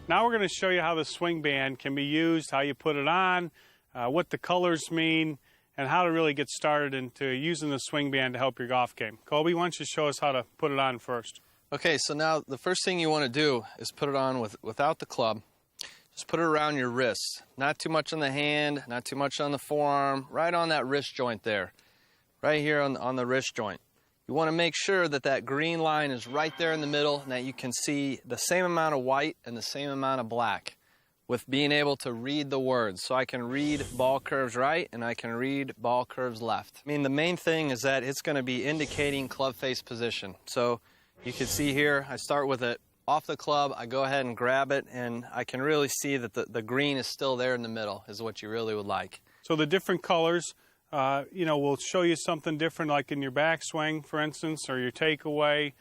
Now we're going to show you how the swing band can be used, how you put it on, what the colors mean, and how to really get started into using the swing band to help your golf game. Colby, why don't you show us how to put it on first? Okay, so now the first thing you want to do is put it on without the club. Just put it around your wrist. Not too much on the hand, not too much on the forearm, right on that wrist joint there. Right here on the wrist joint. You want to make sure that that green line is right there in the middle and that you can see the same amount of white and the same amount of black with being able to read the words. So I can read ball curves right and I can read ball curves left. I mean, the main thing is that it's going to be indicating club face position. So you can see here, I start with it off the club, I go ahead and grab it, and I can really see that the green is still there in the middle, is what you really would like. So the different colors, will show you something different, like in your backswing, for instance, or your takeaway,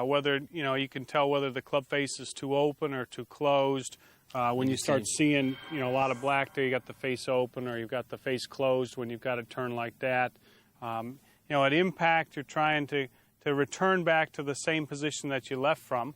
whether, you can tell whether the club face is too open or too closed. When you start seeing, a lot of black there, you got the face open or you've got the face closed when you've got a turn like that. At impact, you're trying to return back to the same position that you left from.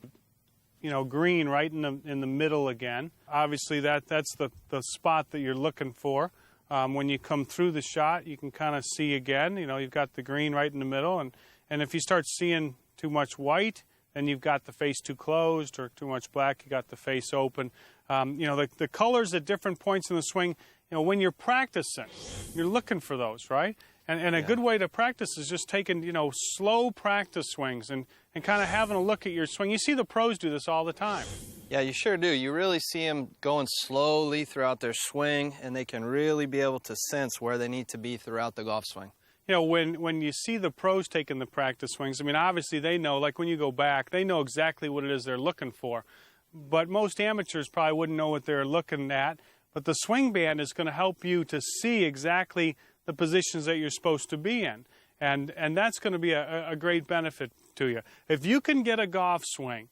Green right in the middle again. Obviously, that's the spot that you're looking for. When you come through the shot, you can kind of see again. You've got the green right in the middle, and if you start seeing too much white, then you've got the face too closed, or too much black, you got the face open. The colors at different points in the swing. When you're practicing, you're looking for those, right? And a good way to practice is just taking, slow practice swings and kind of having a look at your swing. You see the pros do this all the time. Yeah, you sure do. You really see them going slowly throughout their swing, and they can really be able to sense where they need to be throughout the golf swing. When you see the pros taking the practice swings, obviously they know, like when you go back, they know exactly what it is they're looking for. But most amateurs probably wouldn't know what they're looking at. But the swing band is going to help you to see exactly the positions that you're supposed to be in. And that's going to be a great benefit to you. If you can get a golf swing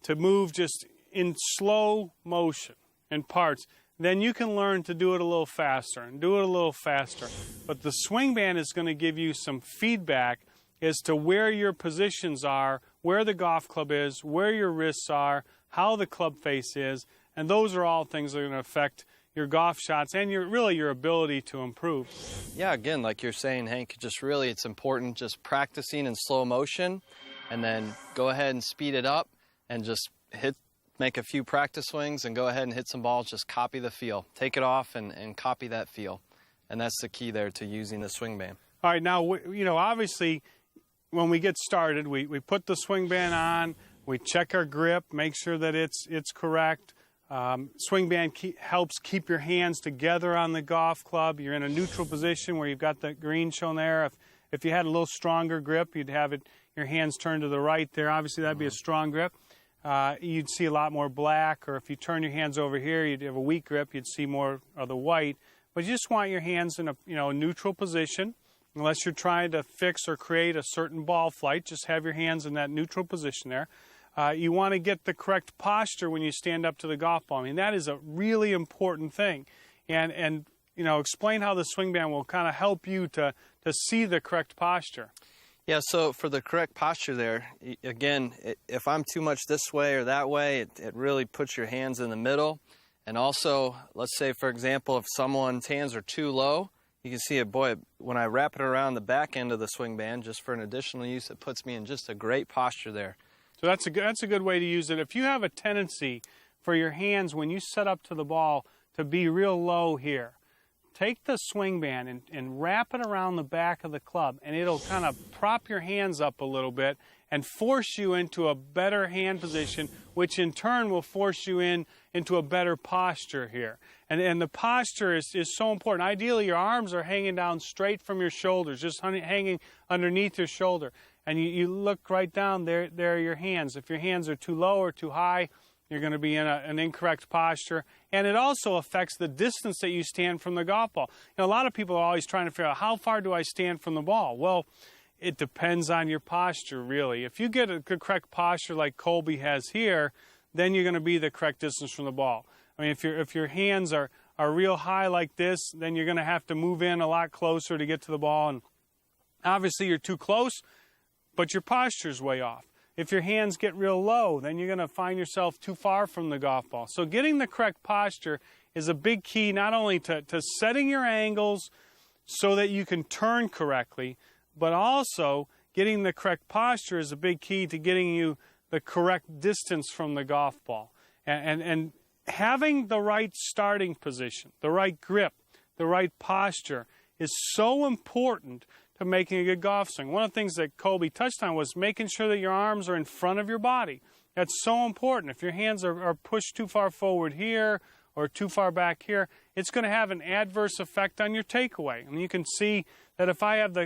to move just in slow motion in parts, then you can learn to do it a little faster and do it a little faster. But the swing band is going to give you some feedback as to where your positions are, where the golf club is, where your wrists are, how the club face is, and those are all things that are going to affect your golf shots and your ability to improve. Yeah, again, like you're saying, Hank, it's important just practicing in slow motion and then go ahead and speed it up and just make a few practice swings and go ahead and hit some balls, just copy the feel. Take it off and copy that feel. And that's the key there to using the swing band. All right, now, obviously, when we get started, we put the swing band on, we check our grip, make sure that it's correct. Swing band helps keep your hands together on the golf club. You're in a neutral position where you've got the green shown there. If you had a little stronger grip, you'd have your hands turned to the right there. Obviously, that'd be a strong grip. You'd see a lot more black, or if you turn your hands over here, you'd have a weak grip, you'd see more of the white. But you just want your hands in a neutral position. Unless you're trying to fix or create a certain ball flight, just have your hands in that neutral position there. You want to get the correct posture when you stand up to the golf ball. That is a really important thing. And explain how the swing band will kind of help you to see the correct posture. Yeah, so for the correct posture there, again, if I'm too much this way or that way, it really puts your hands in the middle. And also, let's say, for example, if someone's hands are too low, you can see it, boy, when I wrap it around the back end of the swing band, just for an additional use, it puts me in just a great posture there. So that's a good way to use it. If you have a tendency for your hands when you set up to the ball to be real low here, take the swing band and wrap it around the back of the club, and it'll kind of prop your hands up a little bit and force you into a better hand position, which in turn will force you into a better posture here. And the posture is so important. Ideally, your arms are hanging down straight from your shoulders, just hanging underneath your shoulder. And you look right down, there are your hands. If your hands are too low or too high, you're going to be in an incorrect posture. And it also affects the distance that you stand from the golf ball. A lot of people are always trying to figure out, how far do I stand from the ball? Well, it depends on your posture, really. If you get a good correct posture like Colby has here, then you're going to be the correct distance from the ball. If your hands are real high like this, then you're going to have to move in a lot closer to get to the ball. And obviously, you're too close, but your posture's way off. if your hands get real low, then you're going to find yourself too far from the golf ball. So getting the correct posture is a big key, not only to setting your angles so that you can turn correctly, but also getting the correct posture is a big key to getting you the correct distance from the golf ball. And having the right starting position, the right grip, the right posture is so important to making a good golf swing. One of the things that Colby touched on was making sure that your arms are in front of your body. That's so important. If your hands are pushed too far forward here or too far back here, it's going to have an adverse effect on your takeaway. And you can see that if I have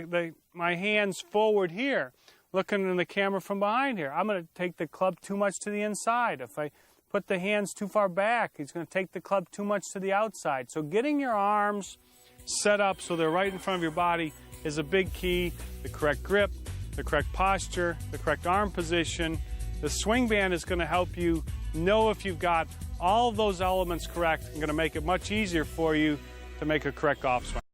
my hands forward here, looking in the camera from behind here, I'm going to take the club too much to the inside. If I put the hands too far back, it's going to take the club too much to the outside. So getting your arms set up so they're right in front of your body is a big key. The correct grip, the correct posture, the correct arm position. The Swingband is going to help you know if you've got all of those elements correct and going to make it much easier for you to make a correct golf swing.